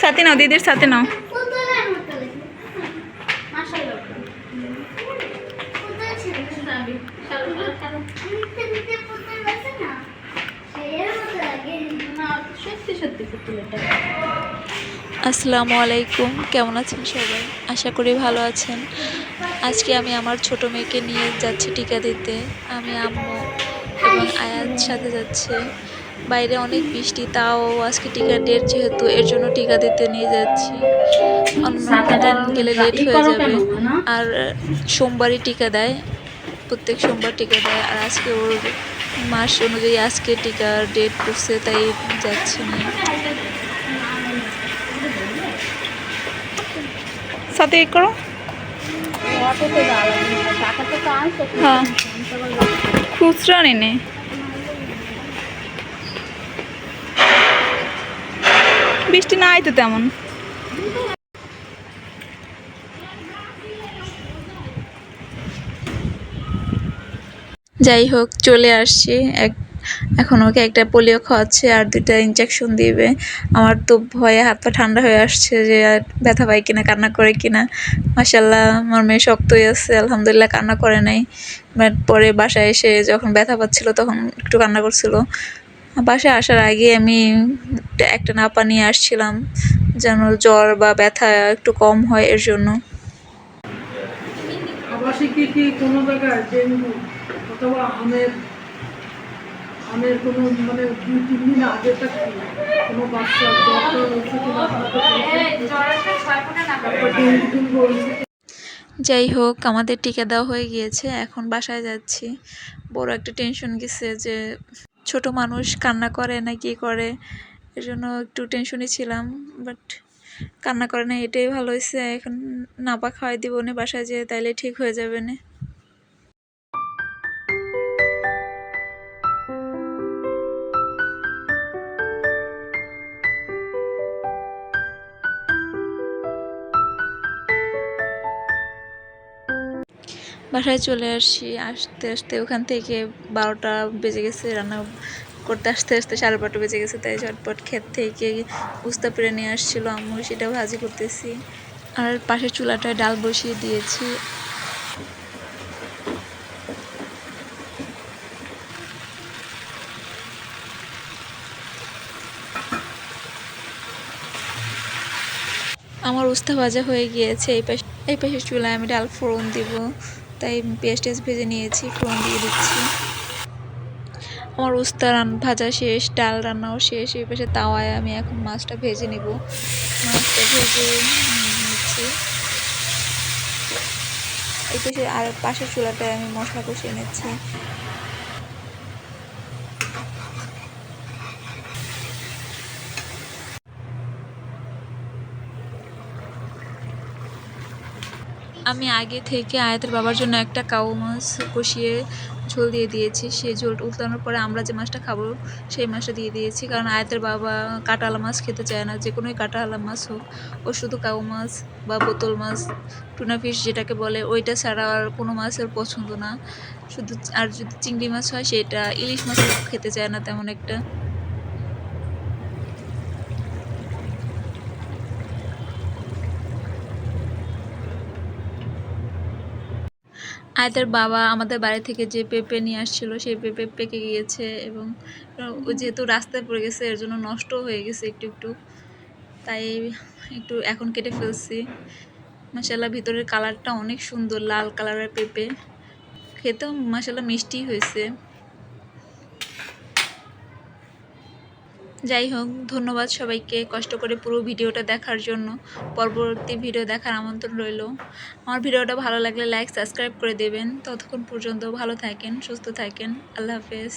সাথে নাও, দিদির সাথে নাও। আসসালামু আলাইকুম, কেমন আছেন সবাই? আশা করি ভালো আছেন। আজকে আমি আমার ছোট মেয়েকে নিয়ে যাচ্ছি টিকা দিতে। আমি, আম্মু এবং আয়াত সাথে যাচ্ছে। বাইরে অনেক বৃষ্টি, তাও আজকে টিকার ডেট যেহেতু, এর জন্য টিকা দিতে নিয়ে যাচ্ছি। অন্য দিন গেলে লেট হয়ে যাবে। আর সোমবারই টিকা দেয়, প্রত্যেক সোমবার টিকা দেয়। আর আজকে ওর মাস অনুযায়ী আজকে টিকার ডেট পড়ছে, তাই যাচ্ছি নিয়ে। সাথে করো। হ্যাঁ, খুচরা নেই। বৃষ্টি নাই তো তেমন। যাই হোক, চলে আসছি। এখন ওকে একটা পোলিও খাওয়াচ্ছে আর 2টা ইনজেকশন দিবে। আমার তো ভয়ে হাত পা ঠান্ডা হয়ে আসছে যে আর ব্যথা পাই কিনা, কান্না করে কিনা। মাশাল্লাহ আমার মেয়ে শক্তই আছে, আলহামদুলিল্লাহ কান্না করে নাই। বাট পরে বাসায় এসে যখন ব্যথা পাচ্ছিল তখন একটু কান্না করছিল। বাসায় আসার আগে আমি একটা নাপা নিয়ে আসছিলাম, যেন জ্বর বা ব্যথা একটু কম হয়, এর জন্য। আবাসিক কি কোনো জায়গায় ডেঙ্গু অথবা আমের কোনো মানে 2-3 দিন আগে থেকে কোনো বাচ্চা যাই হোক, আমাদের টিকা দেওয়া হয়ে গিয়েছে, এখন বাসায় যাচ্ছি। বড় একটা টেনশন গেছে যে ছোট মানুষ কান্না করে না কি করে, এর জন্য একটু টেনশনই ছিলাম। বাট কান্না করে না, এটাই ভালো হয়েছে। এখন নাপা খাওয়াই দিব না বাসায় যেয়ে, তাইলে ঠিক হয়ে যাবে না। বাসায় চলে আসি, আসতে আসতে ওখান থেকে 12টা বেজে গেছে। রান্না করতে আসতে আসতে 12:30 বেজে গেছে। তাই ঝটপট ক্ষেত থেকে উস্তা পেরে নিয়ে আসছিলো আম্মু, সেটা ভাজি করতেছি। আর পাশের চুলাটায় ডাল বসিয়ে দিয়েছি। আমার উস্তা ভাজা হয়ে গিয়েছে। এই পাশের চুলায় আমি ডাল ফোড়ন দিব, তাই পেঁয়াজ টেস্ট ভেজে নিয়েছি, ফোড়ন দিয়ে দিচ্ছি। আমার উস্তা ভাজা শেষ, ডাল রান্নাও শেষ। এই পাশে তাওয়ায় আমি এখন মাছটা ভেজে নিব। মাছটা ভেজে নিচ্ছি। এই পাশে আর পাশের চুলাটায় আমি মশলা কষিয়ে নিচ্ছি। আমি আগে থেকে আয়াতের বাবার জন্য একটা কাউ মাছ কষিয়ে ঝোল দিয়ে দিয়েছি। সেই ঝোল উতলানোর পরে আমরা যে মাছটা খাবো সেই মাছটা দিয়ে দিয়েছি, কারণ আয়াতের বাবা কাঁটাওয়ালা মাছ খেতে চায় না। যে কোনোই কাঁটাওয়ালা মাছ হোক, ও শুধু কাউ মাছ বা বোতল মাছ, টুনা ফিশ যেটাকে বলে, ওইটা ছাড়া আর কোনো মাছের পছন্দ না। শুধু আর যদি চিংড়ি মাছ হয়, সেটা ইলিশ মাছও খেতে চায় না তেমন একটা। আয়াতের বাবা আমাদের বাড়ি থেকে যে পেঁপে নিয়ে আসছিল, সেই পেঁপে পেকে গিয়েছে এবং যেহেতু রাস্তায় পড়ে গেছে, এর জন্য নষ্ট হয়ে গেছে একটু একটু। তাই একটু এখন কেটে ফেলছি। মাশাআল্লাহ ভিতরের কালারটা অনেক সুন্দর, লাল কালারের পেঁপে, খেতেও মাশাআল্লাহ মিষ্টি হয়েছে। যাই হোক, ধন্যবাদ সবাইকে কষ্ট করে পুরো ভিডিওটা দেখার জন্য। পরবর্তী ভিডিও দেখার আমন্ত্রণ রইল। আমার ভিডিওটা ভালো লাগলে লাইক সাবস্ক্রাইব করে দেবেন। ততক্ষণ পর্যন্ত ভালো থাকেন, সুস্থ থাকেন। আল্লাহ হাফেজ।